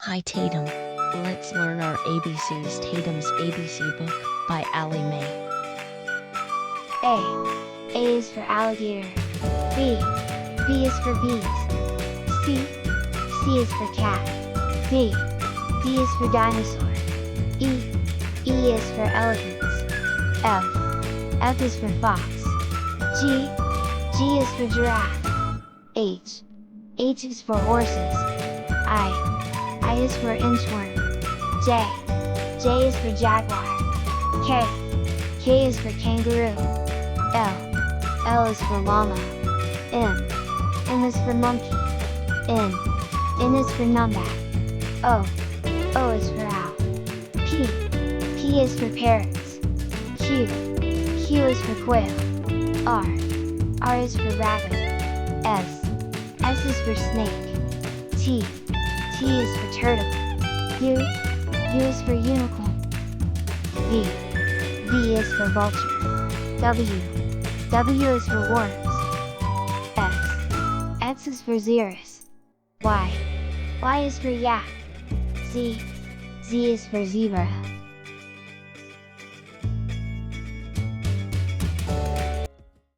Hi Tatum. Let's learn our ABCs. Tatum's ABC book by Allie Mae. A. A is for alligator. B. B is for bees. C. C is for cat. D. D is for dinosaur. E. E is for elephants. F. F is for fox. G. G is for giraffe. H. H is for horses. I is for inchworm. J. J is for jaguar. K. K is for kangaroo. L. L is for llama. M. M is for monkey. N. N is for numbat. O. O is for owl. P. P is for parrots. Q. Q is for quail. R. R is for rabbit. S. S is for snake. T. T is for turtle. U. U is for unicorn. V. V is for vulture. W. W is for worms. X. X is for xerus. Y. Y is for yak. Z. Z is for zebra.